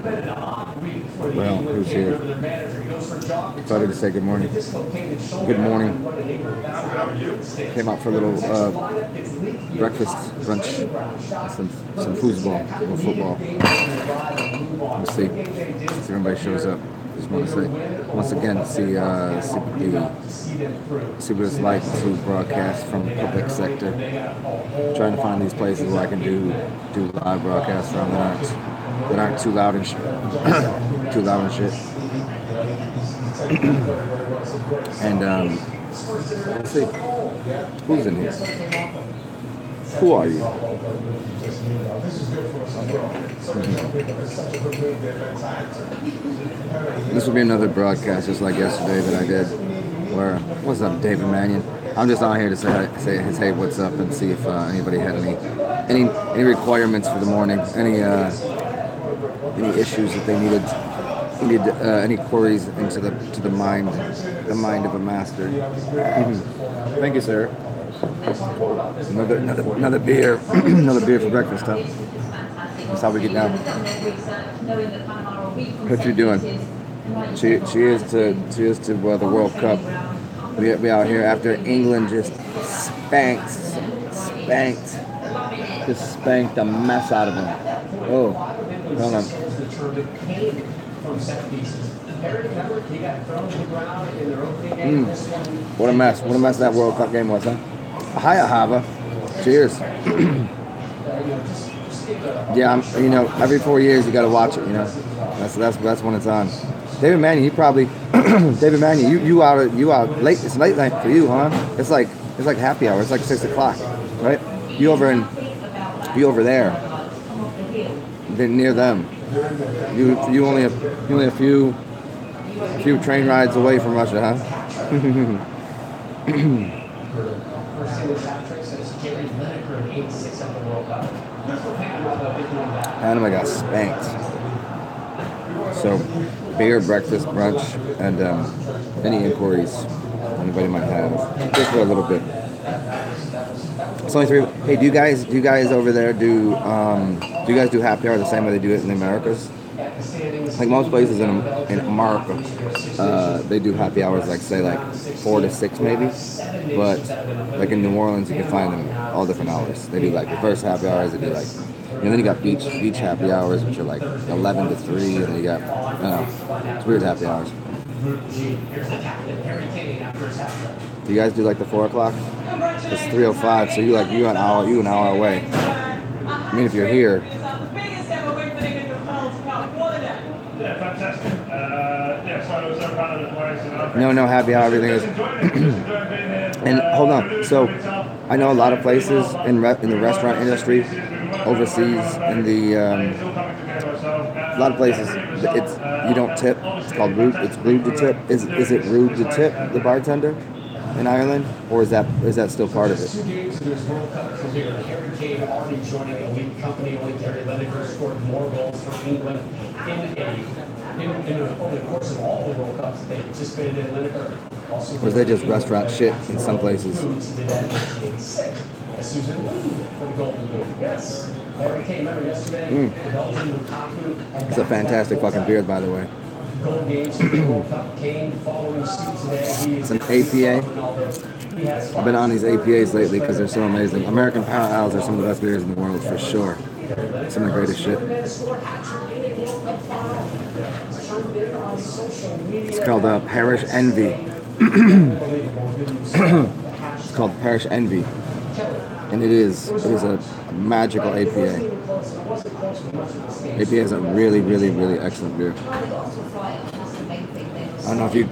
Well, who's here? Started to say good morning. Good morning. Came out for a little breakfast, brunch, some foosball, a little football. We'll see if anybody shows up. Just want to say, once again, see what it's like to broadcast from the public sector. Trying to find these places where I can do live broadcasts from that aren't too loud and too loud and shit. And let's see, who's in here? Who are you? This will be another broadcast just like yesterday that I did. Where, what's up, David Mannion? I'm just on here to say hey, what's up, and see if anybody had any requirements for the morning, any issues that they needed any queries into the mind of a master. Thank you, sir. Another beer, another beer for breakfast, huh? That's how we get down. What you doing? Cheers to the World Cup. We out here after England just spanked the mess out of them. Oh, hold on. What a mess that World Cup game was, huh? Hiya, Hava. Cheers. Yeah, every 4 years you gotta watch it, That's when it's on. David Mannion, David Mannion, you out late. It's late night for you, huh? It's like happy hour. It's like 6 o'clock, right? You over there, near them. You only a few train rides away from Russia, huh? Panama got spanked. So, beer, breakfast, brunch, and any inquiries anybody might have, just for a little bit. It's only 3. Hey, do you guys over there do you guys do happy hour the same way they do it in the Americas? Like most places in America, they do happy hours like 4 to 6 maybe, but like in New Orleans you can find them all different hours. They do like reverse happy hours. They do like, and then you got beach happy hours, which are like 11 to 3, and then you got, it's weird happy hours. Do you guys do like the 4 o'clock? It's 3:05, so you an hour away. I mean, if you're here. No happy hour. Everything is. And hold on. So, I know a lot of places in the restaurant industry, overseas, in the a lot of places, you don't tip. It's called rude. It's rude to tip. Is it rude to tip the bartender in Ireland, or is that still part of it? Or is they just restaurant shit in some places? It's a fantastic fucking beer, by the way. It's an APA. I've been on these APAs lately because they're so amazing. American Power Ales are some of the best beers in the world, for sure. Some of the greatest shit. It's called Parish Envy. It's called Parish Envy. And it is a magical APA. APA is a really, really, really excellent beer. I don't know if you,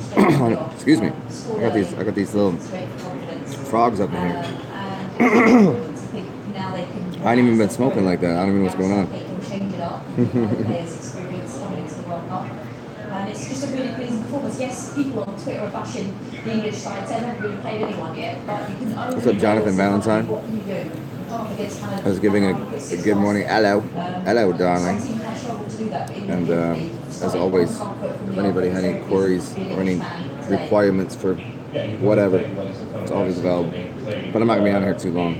excuse me, I got these little frogs up in here. I ain't even been smoking like that. I don't even know what's going on. And it's just a really pleasing performance. Yes, people on Twitter are bashing the English side. They haven't really played anyone yet, but you can only. What's up, Jonathan Valentine? What can you do? I was giving a good morning. Hello, darling. And as always, if anybody had any queries or any requirements for whatever, it's always available. But I'm not gonna be on here too long.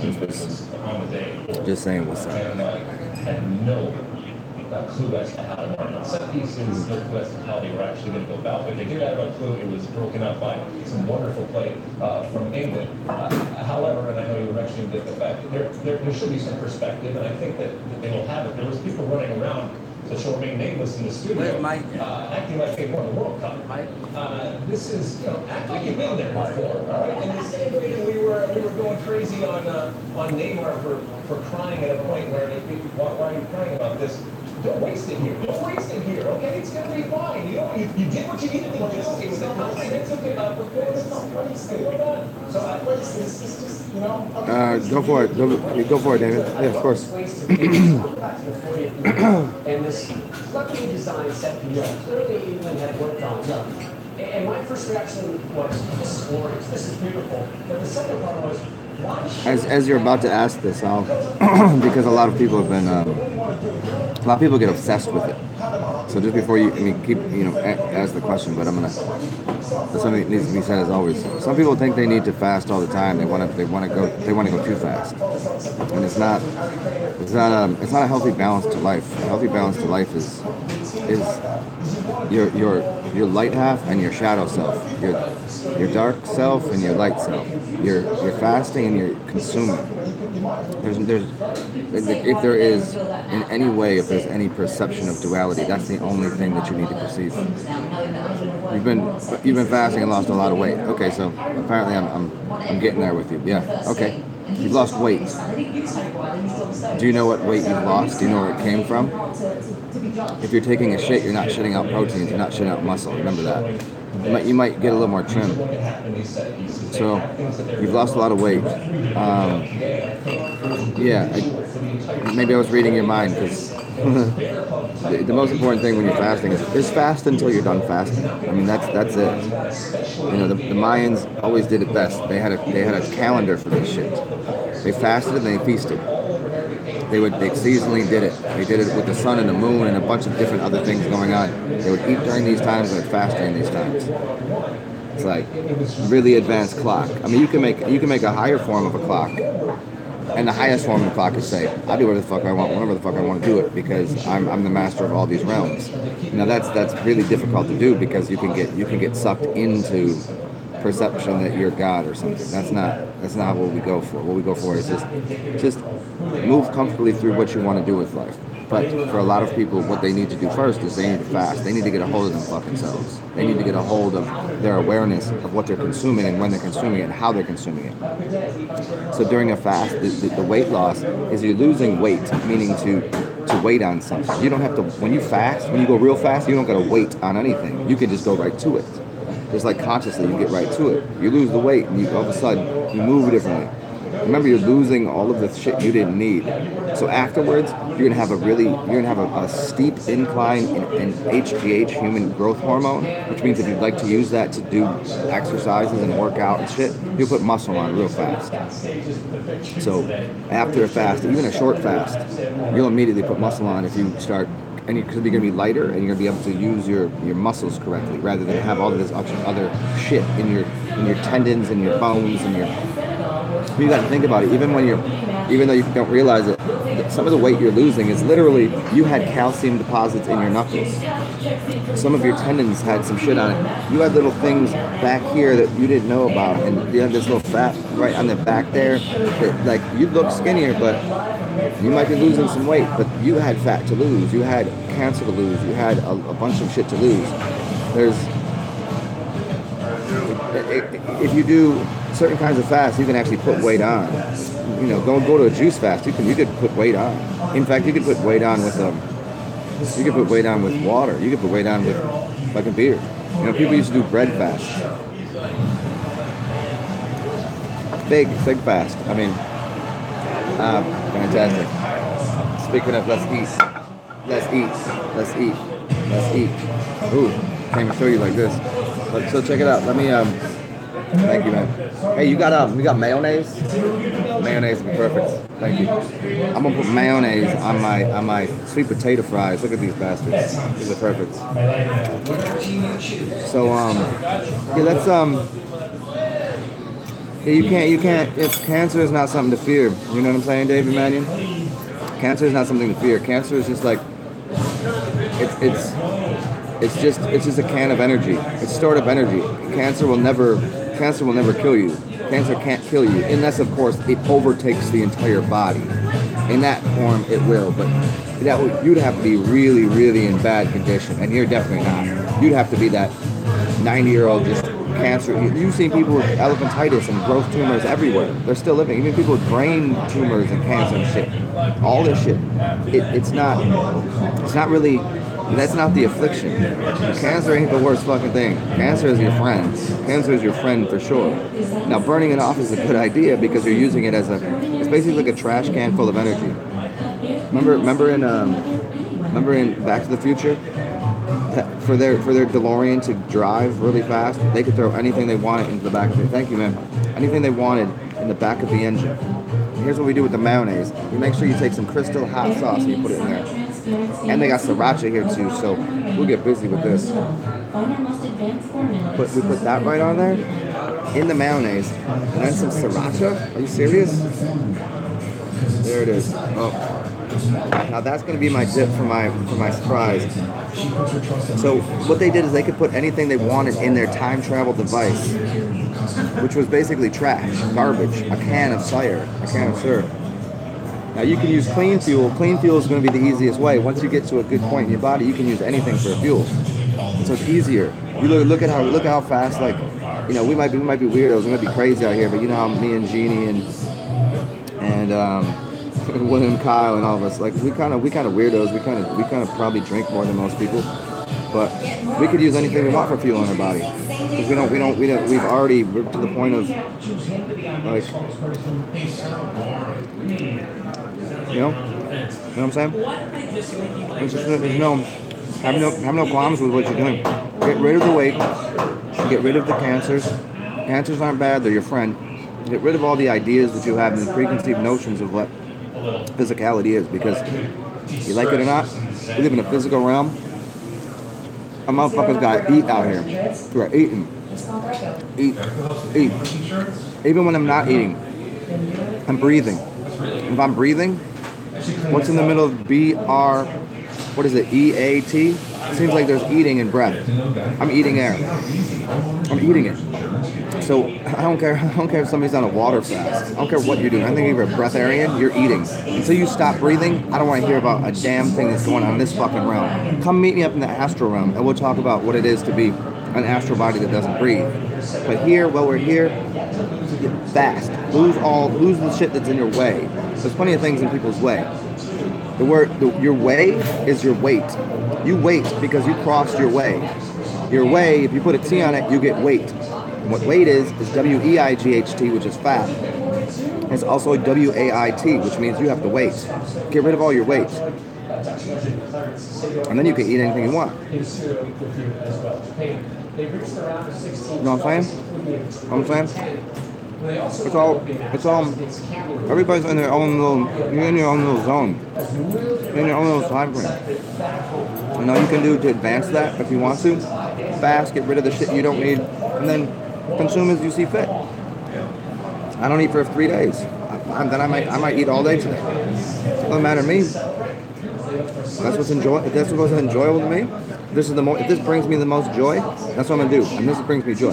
I'm just saying what's up. clue as to how to run set pieces, no clue as to how they were actually going to go about it. They did have a clue. It was broken up by some wonderful play from England. However, and I know you were mentioning the fact that there should be some perspective, and I think that they will have it. There was people running around that shall remain nameless in the studio, acting like they won the World Cup. This is, act like you've been there before, all right? In the same way that we were going crazy on Neymar for crying at a point where why are you crying about this? Don't waste it here. Don't waste it here, okay? It's going to be fine. You did what you needed to do. It's the confidence of the performance. So athletics is just, Go for it. Go for it, David. Yeah, of course. And this luckily designed set piece clearly England had worked on. And my first reaction was, this is glorious, this is beautiful. But the second part was, As you're about to ask this, I'll because a lot of people have been, a lot of people get obsessed with it. So just before you, keep, ask the question, but that's something that needs to be said as always. Some people think they need to fast all the time. They want to go too fast, and it's not a healthy balance to life. A healthy balance to life is your light half and your shadow self, your dark self and your light self. You're fasting and you're consuming. If there is in any way, if there's any perception of duality, that's the only thing that you need to perceive. You've been fasting and lost a lot of weight. Okay, so apparently I'm getting there with you. Yeah. Okay. You've lost weight. Do you know what weight you've lost? Do you know where it came from? If you're taking a shit, you're not shitting out proteins, you're not shitting out muscle. Remember that. You might get a little more trim. So you've lost a lot of weight. Maybe I was reading your mind, because the most important thing when you're fasting is fast until you're done fasting. That's it. The Mayans always did it best. They had a calendar for this shit. They fasted and they feasted. They seasonally did it. They did it with the sun and the moon and a bunch of different other things going on. They would eat during these times and fast during these times. It's like really advanced clock. You can make a higher form of a clock, and the highest form of the clock is say, I do whatever the fuck I want, whenever the fuck I want to do it, because I'm the master of all these realms. Now that's really difficult to do, because you can get sucked into perception that you're God or something. That's not what we go for. What we go for is just move comfortably through what you want to do with life. But for a lot of people, what they need to do first is they need to fast. They need to get a hold of them fucking selves. They need to get a hold of their awareness of what they're consuming and when they're consuming it and how they're consuming it. So during a fast, the weight loss is you're losing weight, meaning to wait on something. You don't have to, when you fast, when you go real fast, you don't got to wait on anything. You can just go right to it. Just like consciously, you get right to it. You lose the weight, and all of a sudden, you move differently. Remember, you're losing all of the shit you didn't need. So afterwards, you're gonna have a steep incline in HGH, human growth hormone, which means if you'd like to use that to do exercises and work out and shit, you'll put muscle on real fast. So after a fast, even a short fast, you'll immediately put muscle on if you start. And you're going to be lighter, and you're going to be able to use your muscles correctly, rather than have all of this other shit in your tendons and your bones and your. You got to think about it. Even though you don't realize it, some of the weight you're losing is literally you had calcium deposits in your knuckles. Some of your tendons had some shit on it. You had little things back here that you didn't know about, and you had this little fat right on the back there. That, like, you look skinnier, but you might be losing some weight, but you had fat to lose. You had cancer to lose. You had a bunch of shit to lose. If you do certain kinds of fasts, you can actually put weight on. Go to a juice fast. You could put weight on. In fact, you could put weight on with you could put weight on with water. You could put weight on with like a beer. People used to do bread fasts. Big fast. Fantastic. Speaking of, let's eat. Ooh, can't even show you like this. So check it out. Let me, thank you, man. Hey, you got mayonnaise? Mayonnaise would be perfect. Thank you. I'm gonna put mayonnaise on my sweet potato fries. Look at these bastards. These are perfect. So, let's, you can't, if cancer is not something to fear. You know what I'm saying, David Mannion? Cancer is not something to fear. Cancer is just like It's just a can of energy. It's stored up energy. Cancer will never kill you. Cancer can't kill you unless, of course, it overtakes the entire body. In that form, it will, but you'd have to be really, really in bad condition, and you're definitely not. You'd have to be that 90-year-old just cancer. You've seen people with elephantitis and growth tumors everywhere. They're still living. Even people with brain tumors and cancer and shit. All this shit. It's not really. That's not the affliction. Cancer ain't the worst fucking thing. Cancer is your friend. Cancer is your friend for sure. Now, burning it off is a good idea because you're using it as it's basically like a trash can full of energy. Remember in Back to the Future, for their DeLorean to drive really fast, they could throw anything they wanted into the back of it. Thank you, man. Anything they wanted in the back of the engine. And here's what we do with the mayonnaise. You make sure you take some Crystal hot sauce and you put it in there. And they got sriracha here too, so we'll get busy with this. But we put that right on there in the mayonnaise, and then some sriracha. Are you serious? There it is. Oh, now that's gonna be my dip for my surprise. So what they did is they could put anything they wanted in their time travel device, which was basically trash, garbage, a can of cider, a can of syrup. Now you can use clean fuel. Clean fuel is going to be the easiest way. Once you get to a good point in your body, you can use anything for a fuel. So it's easier. You look at how fast, like, you know, we might be weirdos, we might be crazy out here, but you know how me and Jeannie and William, Kyle, and all of us, like, we kind of weirdos. We kind of probably drink more than most people, but we could use anything we want for fuel in our body. Because we've already to the point of, like, you know what I'm saying? Have no qualms with what you're doing. Get rid of the weight. Get rid of the cancers. Cancers aren't bad; they're your friend. Get rid of all the ideas that you have and the preconceived notions of what physicality is. Because you like it or not, we live in a physical realm. A motherfucker's got to eat out here. We're eating. Eat. Even when I'm not eating, I'm breathing. If I'm breathing, what's in the middle of B-R, what is it, E-A-T? It seems like there's eating and breath. I'm eating air. I'm eating it. So I don't care if somebody's on a water fast. I don't care what you're doing. I think if you're a breatharian, you're eating. Until you stop breathing, I don't want to hear about a damn thing that's going on in this fucking realm. Come meet me up in the astral realm, and we'll talk about what it is to be an astral body that doesn't breathe. But here, while we're here, fast. Lose the shit that's in your way. There's plenty of things in people's way. Your way is your weight. You wait because you crossed your way. Your way, if you put a T on it, you get weight. And what weight is W-E-I-G-H-T, which is fat. It's also W-A-I-T, which means you have to wait. Get rid of all your weight. And then you can eat anything you want. You know what I'm saying? It's all, everybody's in their own little, you're in your own little zone. You're in your own little time frame. And all you can do to advance that, if you want to, fast, get rid of the shit you don't need, and then consume as you see fit. I don't eat for 3 days. Then I might eat all day today. It doesn't matter to me. That's what's enjoyable to me. If this brings me the most joy, that's what I'm gonna do. And this brings me joy.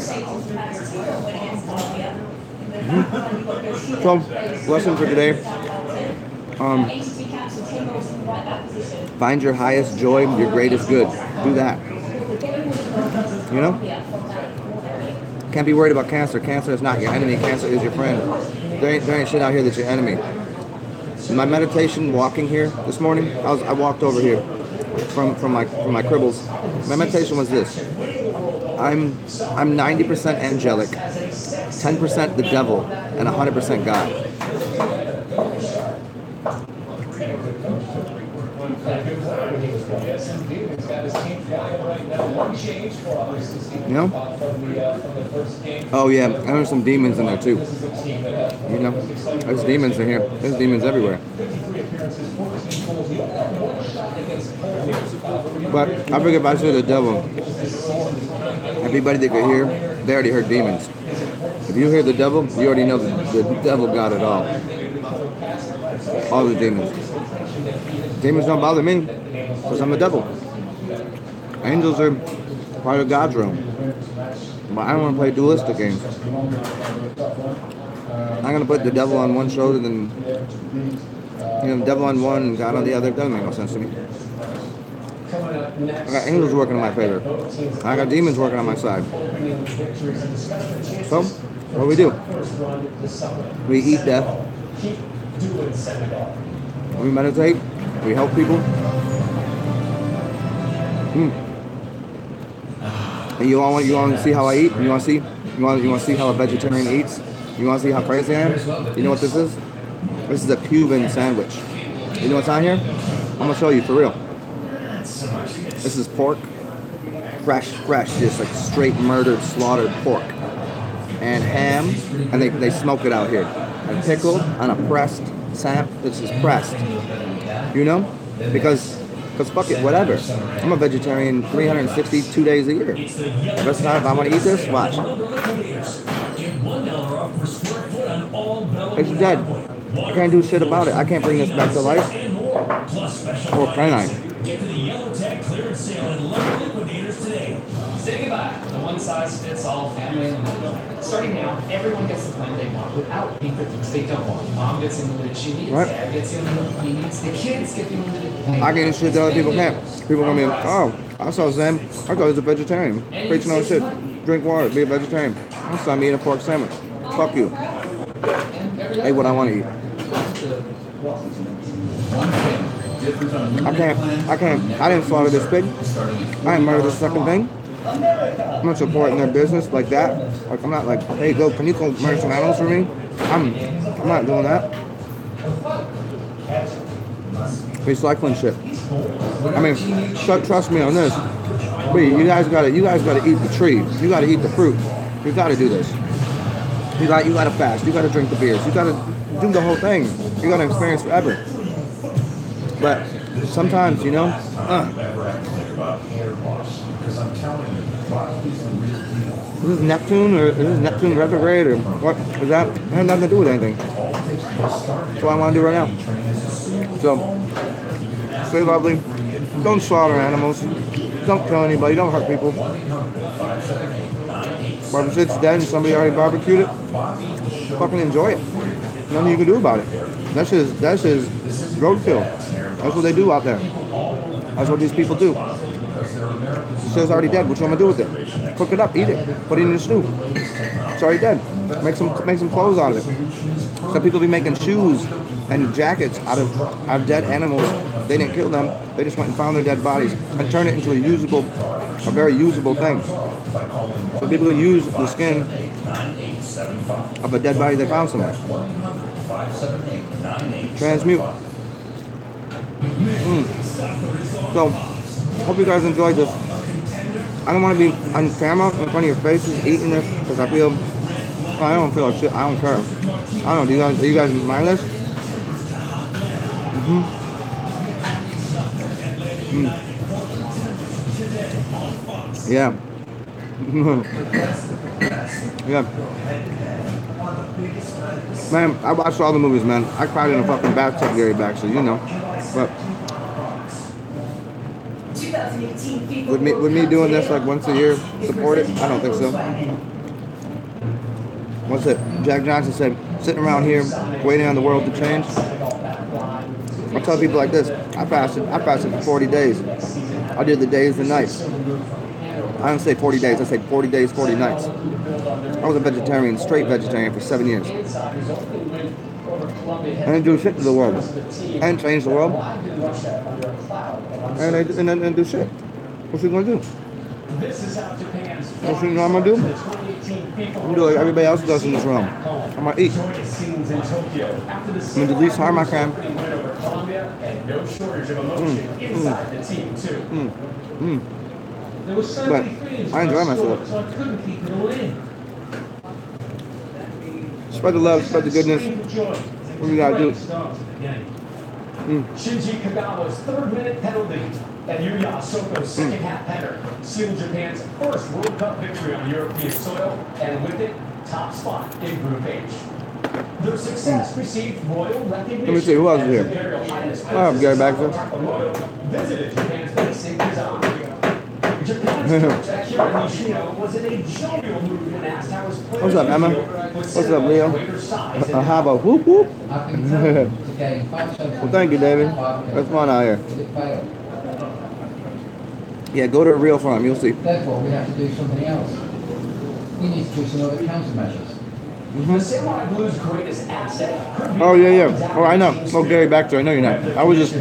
So, lesson for today. Find your highest joy, your greatest good. Do that. You know? Can't be worried about cancer. Cancer is not your enemy. Cancer is your friend. There ain't shit out here that's your enemy. In my meditation, walking here this morning, I walked over here from my cribbles. My meditation was this: I'm 90% angelic, 10% the devil, and 100% God. You know? Oh yeah, and there's some demons in there too. You know? There's demons in here. There's demons everywhere. But I figure if I say the devil, everybody that could hear, they already heard demons. If you hear the devil, you already know the devil got it all. All the demons. Demons don't bother me. Because I'm the devil. Angels are part of God's realm. But I don't want to play dualistic games. I'm going to put the devil on one shoulder and then, the devil on one and God on the other. Doesn't make no sense to me. I got angels working in my favor. I got demons working on my side. So, what do? We eat death. We meditate. We help people. And you want to see how I eat? You want to see how a vegetarian eats? You want to see how crazy I am? You know what this is? This is a Cuban sandwich. You know what's on here? I'm gonna show you for real. This is pork, fresh, just like straight murdered, slaughtered pork, and ham, and they smoke it out here, and pickled on a pressed sap. This is pressed. You know, because fuck it, whatever. I'm a vegetarian 362 days a year. The rest of the time, if I want to eat this, watch. It's dead. I can't do shit about it. I can't bring this back to life. Or can I? Get to the yellow tag clearance sale and local liquidators today. Say goodbye. The one-size-fits-all family. Starting now, everyone gets the plan they want without paying for things they don't want. Mom gets the unlimited she needs. Right. Dad gets the unlimited he needs. The kids get the unlimited pay. I get shit that other people can't. People gonna be like, oh, I saw Zen. I thought he was a vegetarian. Preaching on shit. Drink water. Be a vegetarian. I'm sorry, I'm eating a pork sandwich. Fuck you. Hey, what I want to eat. I didn't slaughter this pig. I didn't murder this fucking thing. I'm not supporting their business like that. Like, I'm not like, hey, can you go murder some animals for me? I'm not doing that. Recycling shit. I mean, trust me on this. Wait, you guys gotta eat the tree. You gotta eat the fruit. You gotta do this. You gotta fast. You gotta drink the beers. You gotta do the whole thing. You gotta experience forever. But sometimes, Is this Neptune or is this Neptune retrograde or what? Is that? It has nothing to do with anything. That's what I want to do right now. So, stay lovely. Don't slaughter animals. Don't kill anybody. Don't hurt people. But if it's dead and somebody already barbecued it, fucking enjoy it. Nothing you can do about it. That's just roadkill. That's what they do out there. That's what these people do. Shit's already dead. What you want to do with it? Cook it up, eat it, put it in the stew. It's already dead. Make some clothes out of it. Some people be making shoes and jackets out of dead animals. They didn't kill them. They just went and found their dead bodies and turned it into a very usable thing. So people who use the skin of a dead body they found somewhere. Transmute. So, hope you guys enjoyed this. I don't want to be on camera in front of your faces eating this because I don't feel like shit. I don't care. I don't know. Are you guys mindless? Yeah. Yeah. Man, I watched all the movies, man. I cried in a fucking bathtub, Gary Baxter, But with me doing this like once a year, support it? I don't think so. What's it? Jack Johnson said, sitting around here waiting on the world to change. I tell people like this, I fasted for 40 days. I did the days and nights. I don't say 40 days, I say 40 days, 40 nights. I was a vegetarian, straight vegetarian for 7 years. I didn't do shit to the world. I didn't change the world. And I didn't do shit. What's he gonna do? What you know I'm gonna do? I'm gonna do like everybody else does in this room. I'm gonna eat. I'm gonna do the least harm I can. But I enjoy myself. Spread the love, spread the goodness. What we gotta do? Shinji Kagawa's third-minute penalty and Yuya Soko's second-half header sealed Japan's first World Cup victory on European soil, and with it, top spot in Group H. Their success received royal recognition. Let me see, who else is here? Imperial Highness Oh, Gary Baxter. visited Japan's basic design. Japan's church at Hiroshima was in a jovial mood when asked how his players What's up, Emma? would What's sit up, on Leo? greater size and How about whoop whoop? I've been told to gain 5 Well, thank you, David. What's going on here? Will it fail? Yeah, go to a real farm. You'll see. Therefore, we have to do something else. We need to do some other countermeasures. The Samurai Blues' greatest asset could be Oh, yeah. Oh, I know. Oh, Gary Baxter. I know you're not. I was just,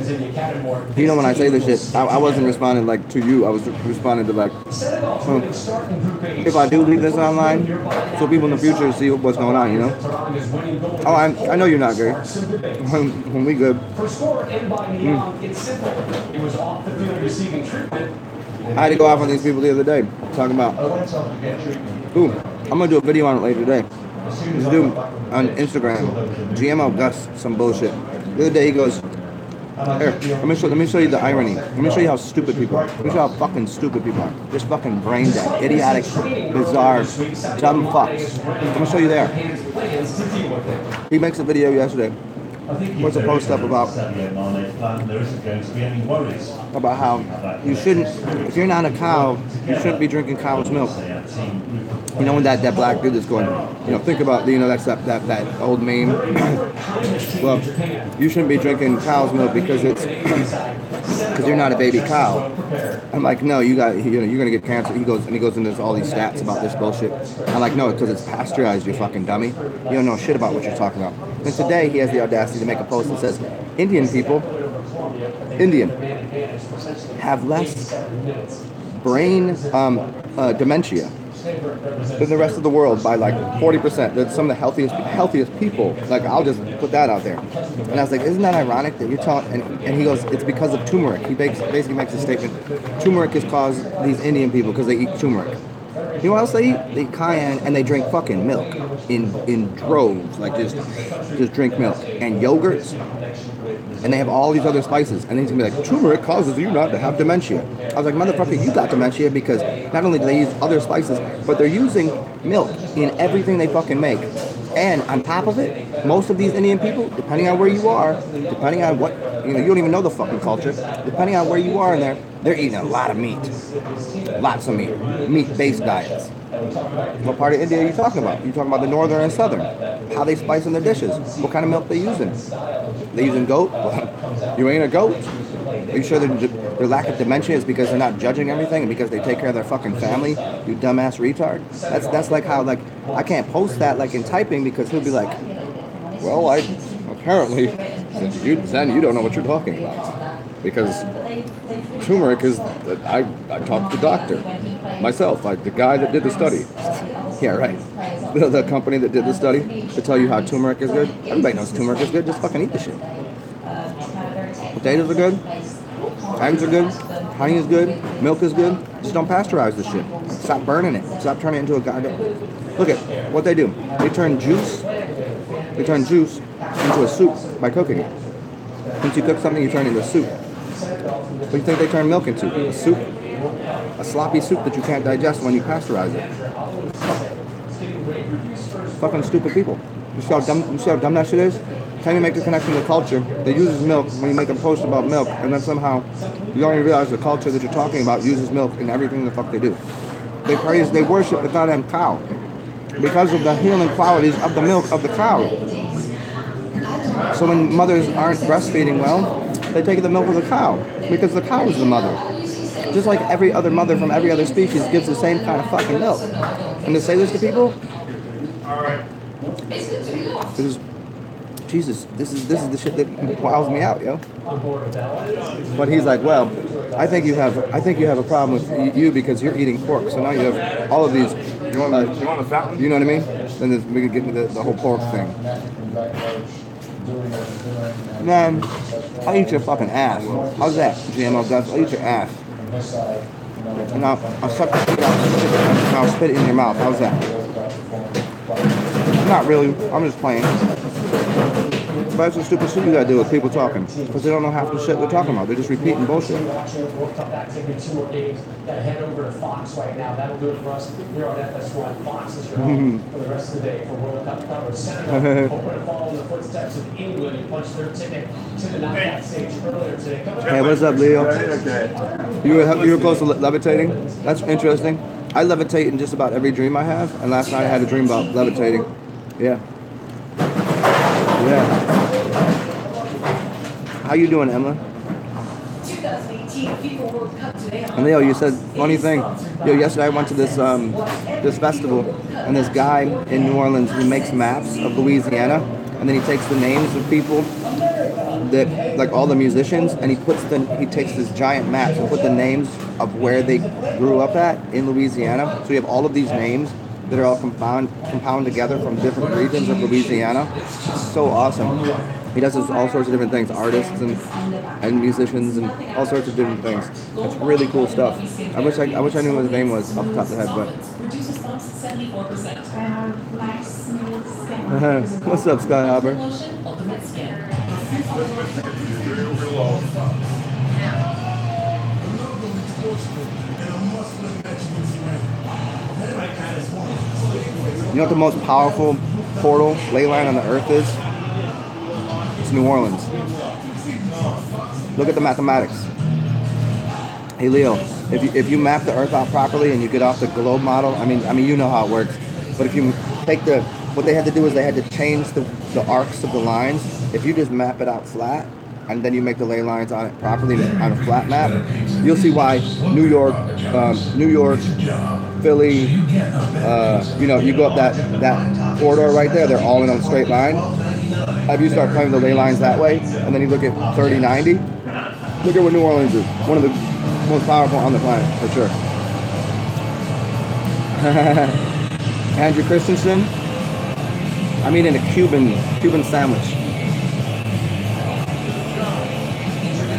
you know, when I say this shit, I wasn't responding like to you. I was responding to like, if I do leave this online, so people in the future see what's going on, you know? Oh, I know you're not, Gary. When we good. For score and by Young, it's simple. It was off the field receiving treatment. I had to go off on these people the other day, talking about, ooh, I'm going to do a video on it later today. This dude on Instagram, GMO Gus, some bullshit. The other day he goes, here, let me show you the irony. Let me show you how stupid people are. Let me show you how fucking stupid people are. Just fucking brain dead, idiotic, bizarre, dumb fucks. Let me show you there. He makes a video yesterday. What's a post up about how you shouldn't, if you're not a cow, you shouldn't be drinking cow's milk. You know when that black dude is going, you know, think about, you know, that's that old meme. Well, you shouldn't be drinking cow's milk because it's because you're not a baby cow. I'm like, no, you know, you're gonna get cancer. He goes into all these stats about this bullshit. I'm like, no, because it's pasteurized, you fucking dummy. You don't know shit about what you're talking about. And today he has the audacity to make a post that says, Indian have less brain dementia than the rest of the world by like 40%. They're some of the healthiest people. Like, I'll just put that out there. And I was like, isn't that ironic that you're telling? And he goes, it's because of turmeric. He basically makes a statement. Turmeric has caused these Indian people because they eat turmeric. You know what else they eat? They eat cayenne and they drink fucking milk in droves. Like just drink milk and yogurts. And they have all these other spices. And he's gonna be like, turmeric causes you not to have dementia. I was like, motherfucker, you got dementia because not only do they use other spices, but they're using milk in everything they fucking make. And on top of it, most of these Indian people, depending on where you are, depending on what, you know, you don't even know the fucking culture, depending on where you are in there, they're eating a lot of meat. Lots of meat. Meat-based diets. What part of India are you talking about? You're talking about the northern and southern. How they spice in their dishes. What kind of milk they using? They using goat? You ain't a goat? Are you sure their lack of dementia is because they're not judging everything and because they take care of their fucking family? You dumbass retard. That's like how, like, I can't post that like in typing because he'll be like, well, apparently you don't know what you're talking about. Because turmeric is, I talked to the doctor myself, like the guy that did the study. Yeah, right. The company that did the study to tell you how turmeric is good. Everybody knows turmeric is good. Just fucking eat the shit. Potatoes are good. Eggs are good. Honey is good. Milk is good. Just don't pasteurize the shit. Stop burning it. Stop turning it into a goddamn. Look at what they do. They turn juice into a soup by cooking it. Once you cook something, you turn it into a soup. What do you think they turn milk into? A soup? A sloppy soup that you can't digest when you pasteurize it. Fucking stupid people. You see how dumb that shit is? Can you make a connection to culture that uses milk when you make a post about milk, and then somehow you don't even realize the culture that you're talking about uses milk in everything the fuck they do. They worship the goddamn cow because of the healing qualities of the milk of the cow. So when mothers aren't breastfeeding well, they take the milk of the cow because the cow is the mother. Just like every other mother from every other species gives the same kind of fucking milk. And to say this to people, this is the shit that wows me out, yo. But he's like, well, I think you have a problem with you because you're eating pork. So now you have all of these. You want the fat? You know what I mean? Then we could get into the whole pork thing. Man, I'll eat your fucking ass. How's that, GMO Gus? I'll eat your ass. And I'll suck the shit out and I'll spit it in your mouth. How's that? Not really. I'm just playing. But it's the stupid shit you gotta do with people talking. Because they don't know half the shit they're talking about. They're just repeating bullshit. Watching World Cup activity, 2 more games. Got to head over to Fox right now. That'll do it for us here on FS1. Fox is your home for the rest of the day for World Cup coverage. Senegal hoping to follow in the footsteps of England and punch their ticket to the knockout stage earlier today. Hey, what's up, Leo? You were close to levitating? That's interesting. I levitate in just about every dream I have, and last night I had a dream about levitating. Yeah. Yeah. How you doing, Emma? 2018 FIFA World Cup today. And Leo, you said funny thing. Yo, yesterday I went to this this festival, and this guy in New Orleans, he makes maps of Louisiana, and then he takes the names of people that, like all the musicians, and he takes this giant maps and put the names of where they grew up at in Louisiana. So you have all of these names that are all compound together from different regions of Louisiana. So awesome. He does this, all sorts of different things, artists and musicians and all sorts of different things. It's really cool stuff. I wish I knew what his name was off the top of the head, but. What's up, Sky Harbor? You know what the most powerful portal ley line on the earth is? It's New Orleans. Look at the mathematics. Hey Leo, if you map the earth out properly and you get off the globe model, I mean you know how it works. But if you take what they had to do is they had to change the arcs of the lines. If you just map it out flat and then you make the ley lines on it properly on a flat map, you'll see why New York, Philly, you go up that corridor right there, they're all in a straight line. Have you start playing the ley lines that way, and then you look at 3090, look at what New Orleans is. One of the most powerful on the planet, for sure. Andrew Christensen, I'm eating a Cuban sandwich.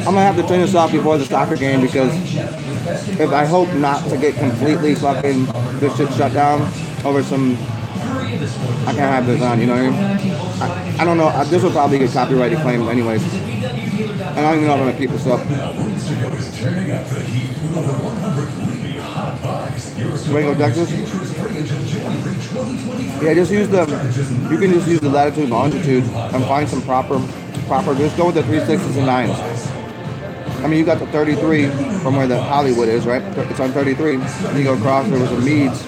I'm gonna have to turn this off before the soccer game because if I hope not to get completely fucking this shit shut down over some. I can't have this on, you know what I mean? I don't know. This will probably get copyrighted claimed anyways. And I don't even know if I'm gonna keep this up. Waco, Texas? Yeah, just use you can just use the latitude and longitude and find some proper, just go with the 3/6s and 9s. I mean, you got the 33 from where the Hollywood is, right? It's on 33. And you go across, there was a Meads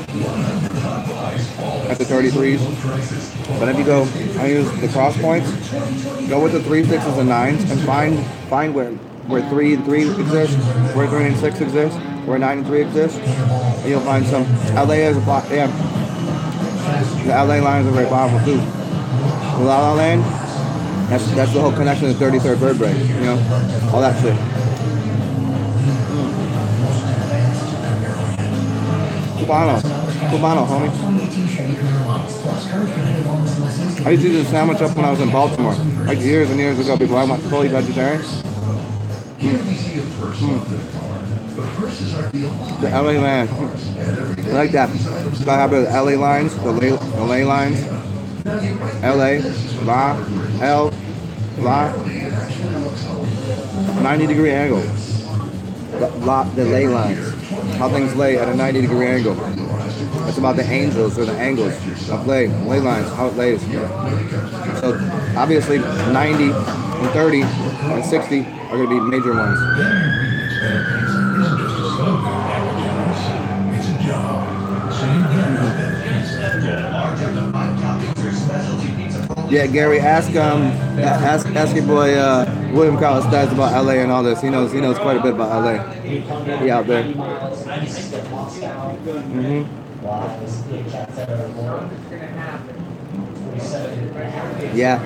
at the 33s. But if you go, I use the cross points, go with the 3/6s and 9s and find where 3 and 3 exist, where 3 and 6 exist, where 9 and 3 exist. And you'll find some. LA is a block, yeah. The LA lines are very powerful too. The La La Land, that's the whole connection to the 33rd vertebrae, you know? All that shit. Cubano, homie. I used to do the sandwich up when I was in Baltimore, like years and years ago before I went fully vegetarian. The LA land. I like that. So I have the LA lines, the ley lines. LA, La, 90-degree angle. The ley lines. How things lay at a 90-degree angle. It's about the angles or the angles of ley lines, how it lays. So obviously 90 and 30 and 60 are going to be major ones. Yeah, Gary, ask your boy William Carlos Stiles about LA and all this. He knows quite a bit about LA. He out there. Yeah.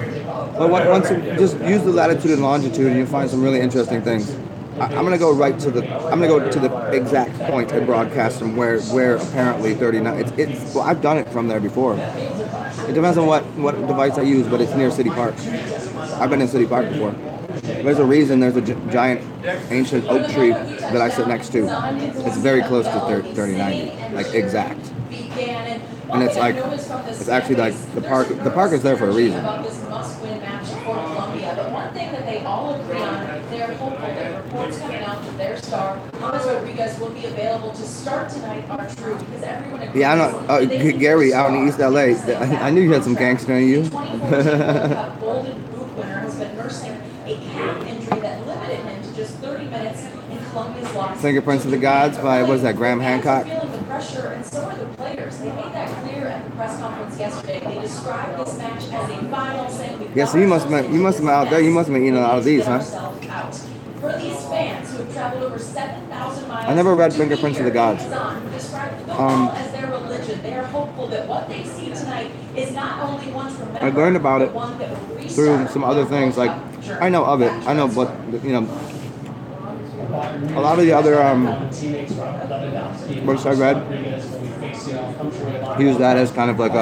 But once you just use the latitude and longitude, and you'll find some really interesting things. I'm gonna go to the exact point and broadcast from where apparently 39. Well, I've done it from there before. It depends on what device I use, but it's near City Park. I've been in City Park before. There's a reason there's a giant ancient oak tree that I sit next to. It's very close to 3090, like exact. And it's actually like the park is there for a reason. all agree on. They're hopeful that reports coming out that their star, James Rodriguez, will be available to start tonight are true because everyone agrees. Yeah, I know. Gary, out in East LA. I knew you had some gangster in you. 2014 World Cup Golden Boot winner has been nursing a calf injury that limited him to just 30 minutes in Colombia's Los. Fingerprints of the Gods by, what is that, Graham Hancock? Feeling the pressure, and so are the players. They made that clear at the press conference yesterday. They described this match as a final, saying Yeah, so you must have been out there. You must have been eating a lot of these, huh? For these fans who have traveled over 7,000 miles, I never read Fingerprints of the Gods. Describe football as their religion. They are hopeful that what they see tonight is not only one to remember, I learned about it through some other things. Like, I know of it. I know, but you know, a lot of the other books I read use that as kind of like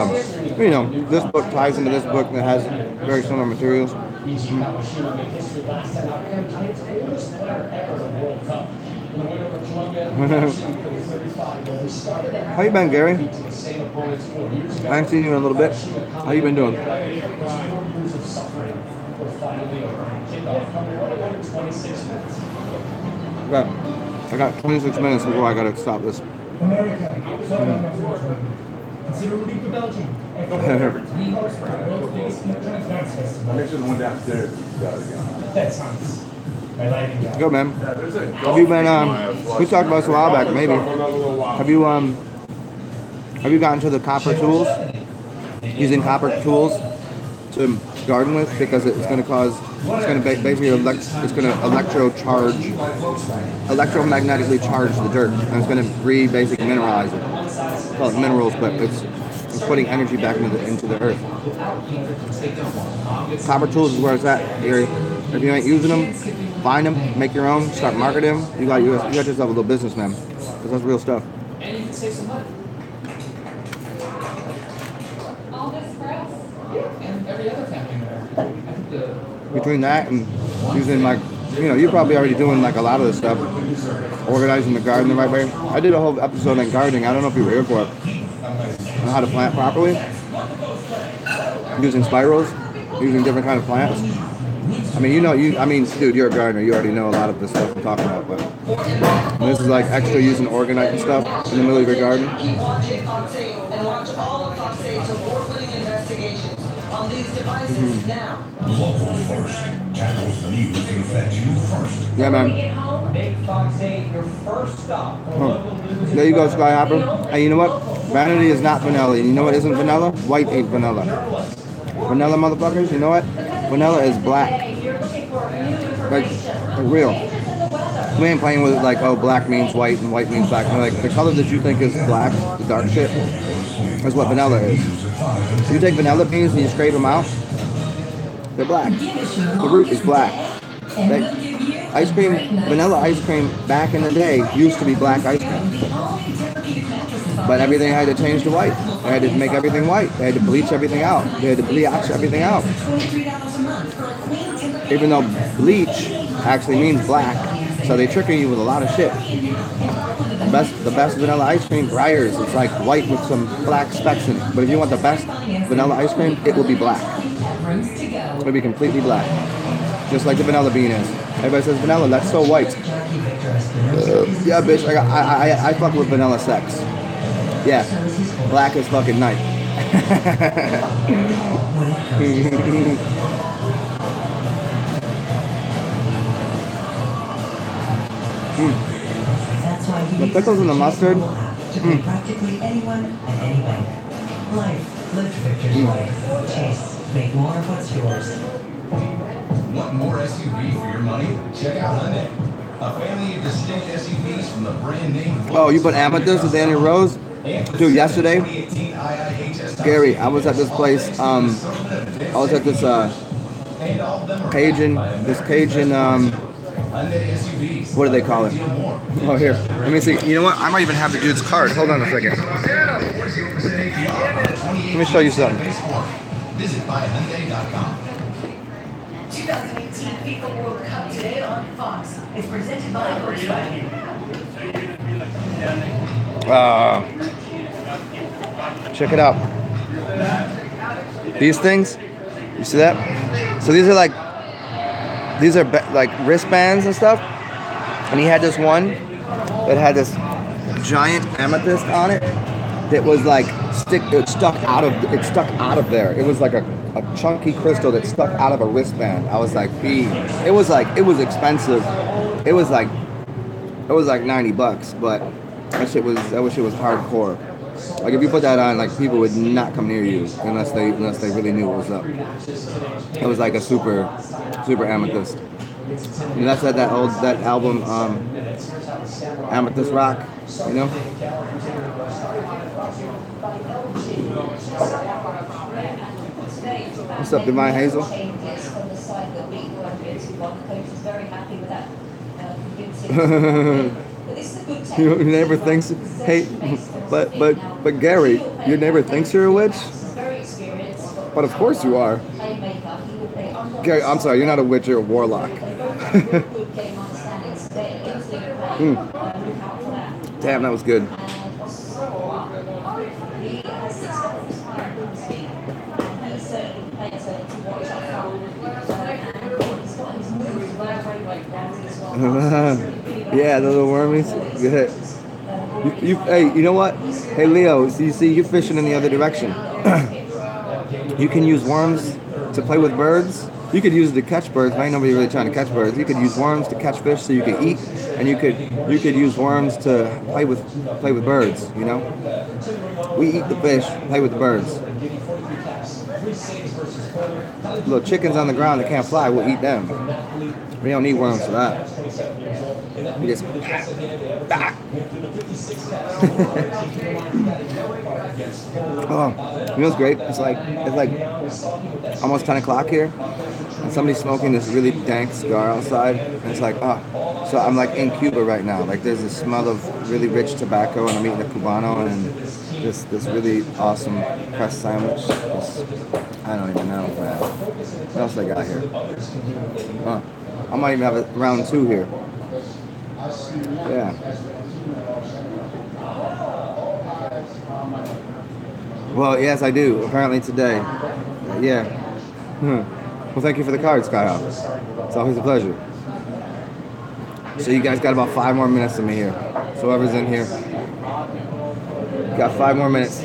you know, this book ties into this book that has very similar materials. How you been, Gary? I haven't seen you in a little bit. How you been doing? I got 26 minutes before I gotta stop this. Consider moving to Belgium. That sounds. I like it. Go, man. Have you been? We talked about this a while back. Maybe. Have you gotten to the copper tools? Using copper tools to garden with, because it's going to cause, it's going to basically it's going to electromagnetically charge the dirt, and it's going to basically mineralize it. Call it minerals, but it's putting energy back into the earth. Copper tools is where it's at. If you ain't using them, find them, make your own, start marketing them. You got yourself a little business, man. Because that's real stuff. And you can save some money. All this for us? And every other family member. I think Between that and using, like, you know, you're probably already doing like a lot of this stuff, organizing the garden the right way. I did a whole episode on gardening. I don't know if you were here for it. On how to plant properly, using spirals, using different kind of plants. I mean, dude, you're a gardener. You already know a lot of the stuff I'm talking about. But this is like extra using organite and stuff in the middle of your garden. Keep watching Fox 8 and watch all of Fox 8's award-winning investigations on these devices now. Local first. Tackles the news that affect you first. Yeah, man. Make Fox 8 your first stop for local news. There you go, Skyhopper. Hey, you know what? Vanity is not vanilla. And you know what isn't vanilla? White ain't vanilla. Vanilla, motherfuckers, you know what? Vanilla is black. Like real. We ain't playing with it like, oh, black means white and white means black. No, like, the color that you think is black, the dark shit, is what vanilla is. You take vanilla beans and you scrape them out, they're black. The root is black. Ice cream, vanilla ice cream back in the day used to be black ice cream. But everything had to change to white. They had to make everything white. They had to bleach everything out. They had to bleach everything out. Even though bleach actually means black. So they tricking you with a lot of shit. The best vanilla ice cream, Breyers. It's like white with some black specks in it. But if you want the best vanilla ice cream, it will be black. It will be completely black. Just like the vanilla bean is. Everybody says vanilla, that's so white. Yeah, bitch, I fuck with vanilla sex. Yeah, black is fucking night. The pickles and the mustard. Practically anyone and anywhere. Life, live Victor's way. Chase, make more of what's yours. Want more SUV for your money? Check out Hyundai. A family of distinct SUVs from the brand name. Oh, you put Amethyst with Daniel Rose? Dude, yesterday, Gary, I was at this place, I was at this Cajun, what do they call it? Oh, here, let me see. You know what? I might even have the dude's card. Hold on a second. Let me show you something. Visit buyhyundai.com. 2018 FIFA World Cup today on Fox. It's presented by Volkswagen. Check it out. These things, you see that? So these are like these are like wristbands and stuff. And he had this one that had this giant amethyst on it that was like it stuck out of there. It was like a chunky crystal that stuck out of a wristband. I was like, it was expensive. It was like $90, but that shit was hardcore. Like if you put that on, like people would not come near you unless they really knew what was up. It was like a super amethyst. And that's that album, Amethyst Rock, you know? What's up, Divine Hazel? Your neighbor thinks, hey, but Gary, your neighbor thinks you're a witch? But of course you are. Gary, I'm sorry, you're not a witch, you're a warlock. Damn, that was good. Yeah, the little wormies. Good. Hey, you know what? Hey, Leo, so you see, you're fishing in the other direction. You can use worms to play with birds. You could use it to catch birds. But ain't nobody really trying to catch birds. You could use worms to catch fish so you could eat, and you could use worms to play with birds. You know, we eat the fish, play with the birds. Little chickens on the ground that can't fly, we'll eat them. We don't need worms for that. We just oh, you know what's great? It's like almost 10 o'clock here, and somebody's smoking this really dank cigar outside, and it's like, oh, so I'm like in Cuba right now. Like there's a smell of really rich tobacco, and I'm eating a Cubano and this really awesome pressed sandwich. I don't even know, man. What else I got here? Huh. I might even have a round 2 here. Yeah. Well, yes, I do. Apparently today. Yeah. Well, thank you for the card, Skyhawk. It's always a pleasure. So you guys got about 5 more minutes of me here. So whoever's in here, got 5 more minutes.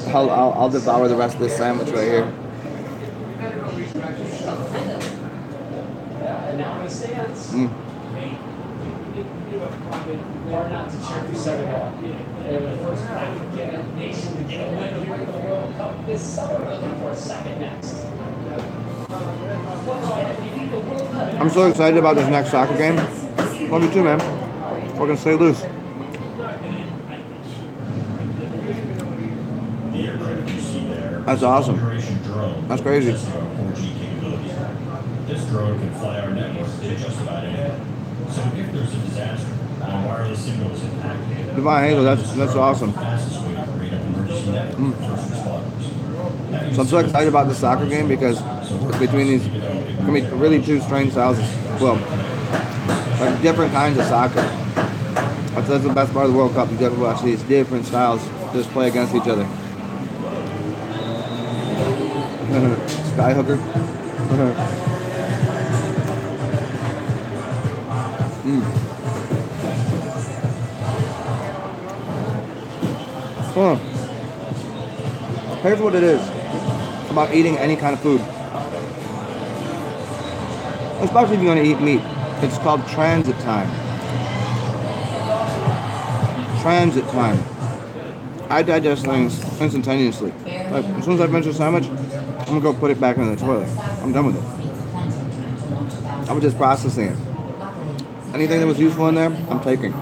I'll devour the rest of this sandwich right here. I'm so excited about this next soccer game. Love you too, man. We're gonna stay loose. That's awesome. That's crazy. This drone can fly our network to just about anywhere. So if there's a disaster, our wireless signal is impacted. Divine Hazel, that's awesome. So I'm so excited about the soccer game because it's between these, gonna be really 2 strange styles. Well, like different kinds of soccer. That's the best part of the World Cup. You get to watch these different styles just play against each other. Skyhooker. Here's what it is about eating any kind of food, especially if you're going to eat meat. It's called transit time. Transit time. I digest things instantaneously. Like, as soon as I finish a sandwich, I'm going to go put it back in the toilet. I'm done with it. I was just processing it. Anything that was useful in there, I'm taking.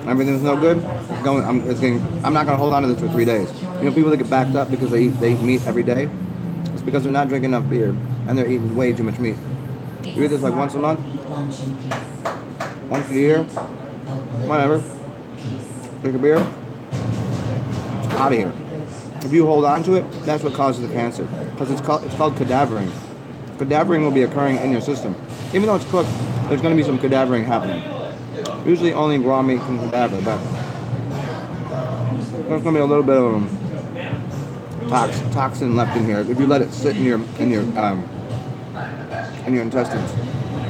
Everything that's no good, I'm not going to hold on to this for 3 days. You know, people that get backed up because they eat meat every day, it's because they're not drinking enough beer and they're eating way too much meat. You eat this like once a month, once a year, whatever. Drink a beer, out of here. If you hold on to it, that's what causes the cancer. Because it's called cadavering. Cadavering will be occurring in your system. Even though it's cooked, there's going to be some cadavering happening. Usually only raw meat can cadaver, but there's going to be a little bit of toxin left in here if you let it sit in your intestines.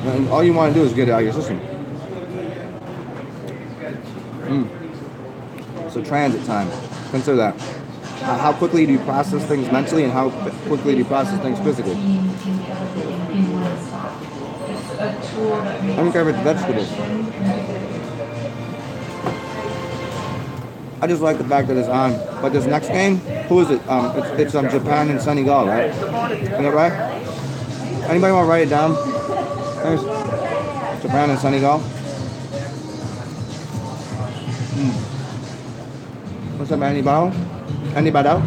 And all you want to do is get it out of your system. So transit time. Consider that. How quickly do you process things mentally, and how quickly do you process things physically? I don't care if it's vegetables. I just like the fact that it's on. But this next game, who is it? It's Japan and Senegal, right? Is that right? Anybody want to write it down? There's Japan and Senegal. What's up, anybody? Anybody out?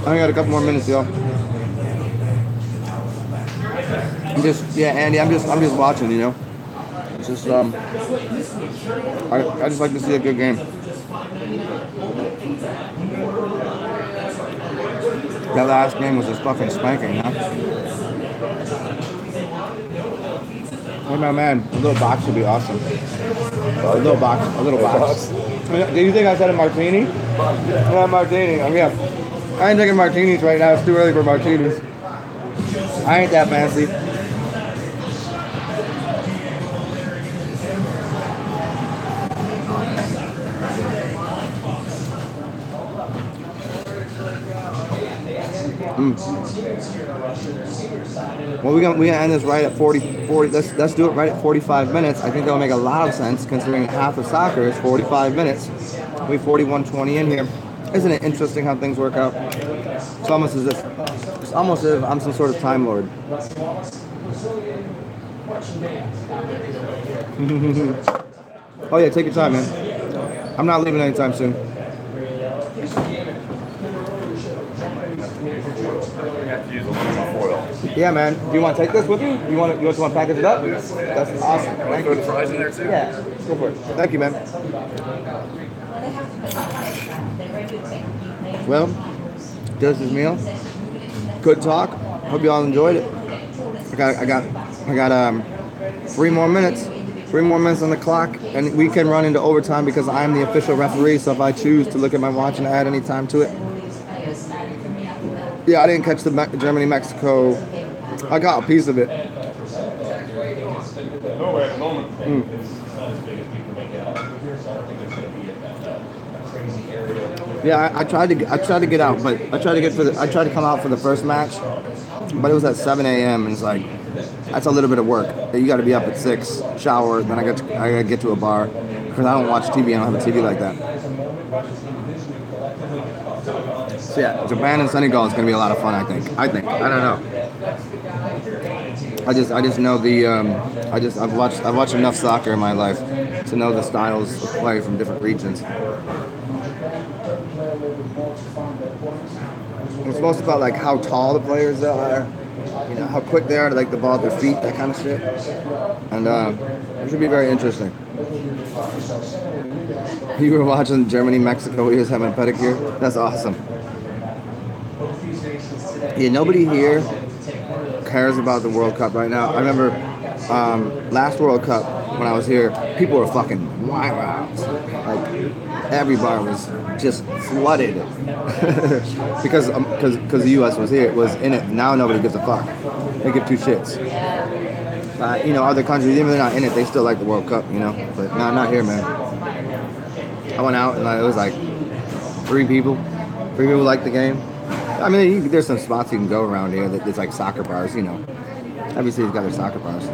I got a couple more minutes, y'all. Andy, I'm just watching, you know. It's just I just like to see a good game. That last game was just fucking spanking, huh? Hey, my man, a little box would be awesome. A little box. Do you think I said a martini? Yeah, martini. Yeah. I ain't drinking martinis right now. It's too early for martinis. I ain't that fancy. Well, we're gonna end this right at 40. Let's do it right at 45 minutes. I think that'll make a lot of sense considering half of soccer is 45 minutes. We 41:20 in here. Isn't it interesting how things work out? It's almost as if I'm some sort of time lord. Oh yeah, take your time, man. I'm not leaving anytime soon. Yeah, man. Do you want to take this with you? You want to package it up? That's awesome. Thank you. Fries in there too? Yeah, go for it. Thank you, man. Well, delicious meal. Good talk. Hope you all enjoyed it. I got 3 more minutes. 3 more minutes on the clock, and we can run into overtime because I'm the official referee. So if I choose to look at my watch and add any time to it. Yeah, I didn't catch the Germany-Mexico. I got a piece of it. Yeah, I tried to get out, but I tried to come out for the first match, but it was at 7 a.m. and it's like that's a little bit of work. You got to be up at 6, shower, then I got to get to a bar because I don't watch TV. I don't have a TV like that. So yeah, Japan and Senegal is gonna be a lot of fun. I think. I don't know. I just know the. I've watched enough soccer in my life to know the styles of play from different regions. It's mostly about like how tall the players are, you know, how quick they are to like the ball at their feet, that kind of shit. And it should be very interesting. You were watching Germany-Mexico. He was having a pedicure. That's awesome. Yeah, nobody here cares about the World Cup right now. I remember last World Cup when I was here, people were fucking wild. Like every bar was just flooded because the U.S. was here, it was in it. Now nobody gives a fuck. They give 2 shits. You know, other countries, even if they're not in it, they still like the World Cup. You know, but no, not here, man. I went out and it was like 3 people. 3 people liked the game. I mean, there's some spots you can go around here that it's like soccer bars, you know. Every city's got their soccer bars.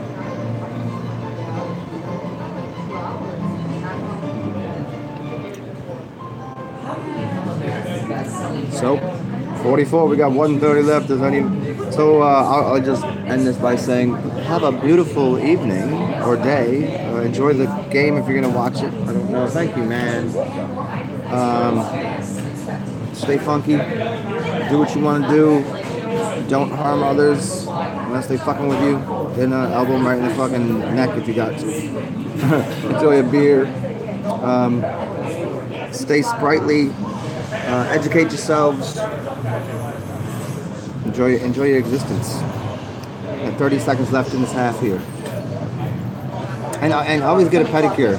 So, 44, we got 1:30 left. So I'll just end this by saying, have a beautiful evening or day. Enjoy the game if you're going to watch it. I don't know. Thank you, man. Stay funky. Do what you want to do. Don't harm others unless they fucking with you. Then elbow them right in the fucking neck if you got to. Enjoy a beer. Stay sprightly. Educate yourselves. Enjoy your existence. And 30 seconds left in this half here. And always get a pedicure.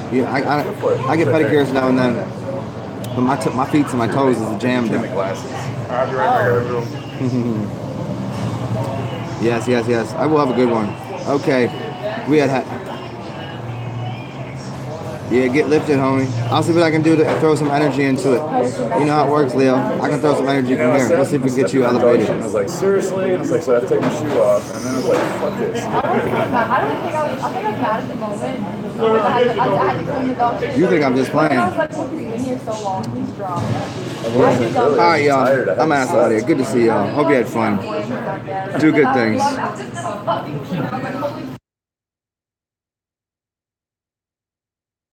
I get pedicures now and then. But my feet and my toes is jammed. Glasses. I'll be right back. Yes, yes, yes. I will have a good one. Okay. We had. Yeah, get lifted, homie. I'll see what I can do to throw some energy into it. You know how it works, Leo. I can throw some energy from here. Let's see if we can get you elevated. I was like, seriously? And I was like, so I have to take my shoe off. And then I was like, fuck this. I think I'm mad at the moment. Because I had to clean the dog. You think I'm just playing? I was like, look, you've been here so long. Please drop. All right, y'all. I'm ass out here. Good to see y'all. Hope you had fun. Do good things.